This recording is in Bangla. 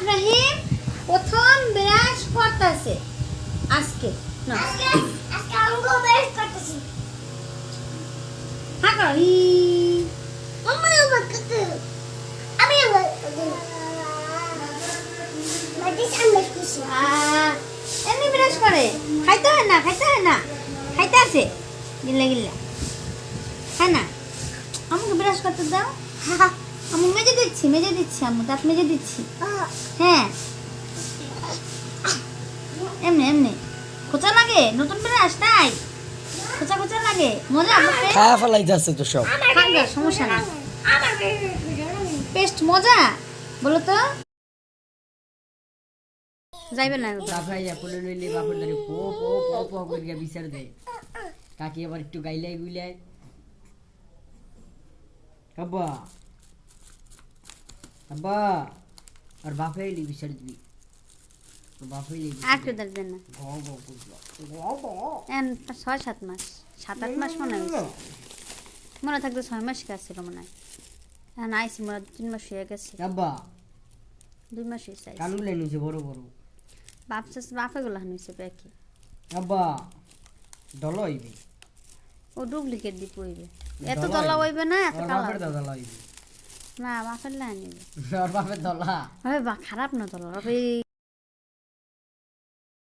আফরাহিম প্রথম ব্রাশ করতেছে আজকে না আজকে আঙ্গুল বের করতেছি। হ্যাঁ করো আমি আবার করতে আমি আবার করতে মাটি সামনে খুশি এমনি ব্রাশ করে খাইতে হয় না খাইতে আছে গিল্লা গিল্লা হ্যাঁ না আমাকে ব্রাশ করতে দাও আমি মেজে দিচ্ছি আম্মু দাঁত মেজে দিচ্ছি হ্যাঁ এমনি খোঁচা লাগে নতুন ব্রাশ তাই খোঁচা লাগে মজা খাওয়া ফেলাই যাচ্ছে তো সব খাঙ্গা সমস্যা না আমার পেস্ট মজা বলো তো যাইবে না বাফাইয়া কোলে লইলে বাপের ধরে পো পো পো পো করে বিচার দেয় কাকি আবার একটু গাইলাই গুইলাই আব্বা আব্বা আর বাফাইলি বিচার দিবি তো বাফাইলি আর একটু দাঁড় দেন না ঘ ঘ করলো ঘ ঘ 6-7 মাস 7-8 মাস মনে হয় মনে থাকতো 6 মাস কাছিল মনে হয় এখন আইসি মনে 3 মাস হয়ে গেছে আব্বা 2 মাস হয়েছে কানুলে নিছে বড় বড় বাপে গুলো হয়েছে প্যাকি আব্বা দল হইবে ও ডুপ্লিকেট দি পইবে এত দলা দলা হইবে। হইবে না এত আর কালা বাপের হইবে। দাদা লইবে না বাপের লাইন নিবে আর বাপের দলা হবে বা খারাপ না দলা হবে